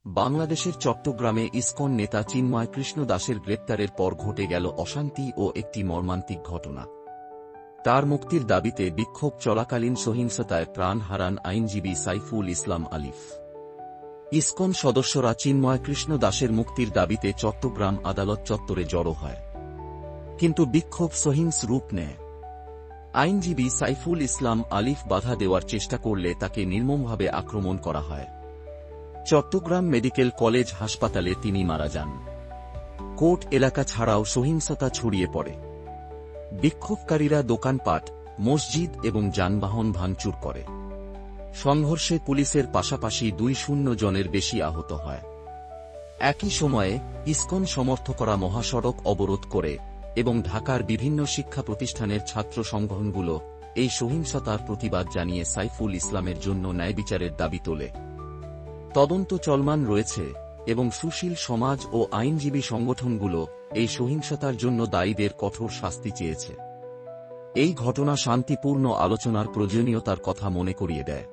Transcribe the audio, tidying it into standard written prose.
বাংলাদেশের চট্টগ্রামে ইসকন নেতা চিন্ময় কৃষ্ণ দাসের গ্রেপ্তারের পর ঘটে গেল অশান্তি ও একটি মর্মান্তিক ঘটনা। তার মুক্তির দাবিতে বিক্ষোভ চলাকালীন সহিংসতায় প্রাণ হারান আইনজীবী সাইফুল ইসলাম আলিফ। ইসকন সদস্যরা চিন্ময় কৃষ্ণ দাসের মুক্তির দাবিতে চট্টগ্রাম আদালত চত্বরে জড়ো হয়, কিন্তু বিক্ষোভ সহিংস রূপ নেয়। আইনজীবী সাইফুল ইসলাম আলিফ বাধা দেওয়ার চেষ্টা করলে তাকে নির্মমভাবে আক্রমণ করা হয়। চট্টগ্রাম মেডিকেল কলেজ হাসপাতালে তিনি মারা যান। কোর্ট এলাকা ছাড়াও সহিংসতা ছড়িয়ে পড়ে। বিক্ষোভকারীরা দোকানপাট, মসজিদ এবং যানবাহন ভাঙচুর করে। সংঘর্ষে পুলিশের পাশাপাশি 200 জনের বেশি আহত হয়। একই সময়ে ইসকন সমর্থকরা মহাসড়ক অবরোধ করে এবং ঢাকার বিভিন্ন শিক্ষা প্রতিষ্ঠানের ছাত্র সংগঠনগুলো এই সহিংসতার প্রতিবাদ জানিয়ে সাইফুল ইসলামের জন্য ন্যায়বিচারের দাবি তোলে। তদন্ত চলমান রয়েছে এবং সুশীল সমাজ ও আইনজীবী সংগঠনগুলো এই সহিংসতার জন্য দায়ীদের কঠোর শাস্তি চেয়েছে। এই ঘটনা শান্তিপূর্ণ আলোচনার প্রয়োজনীয়তার কথা মনে করিয়ে দেয়।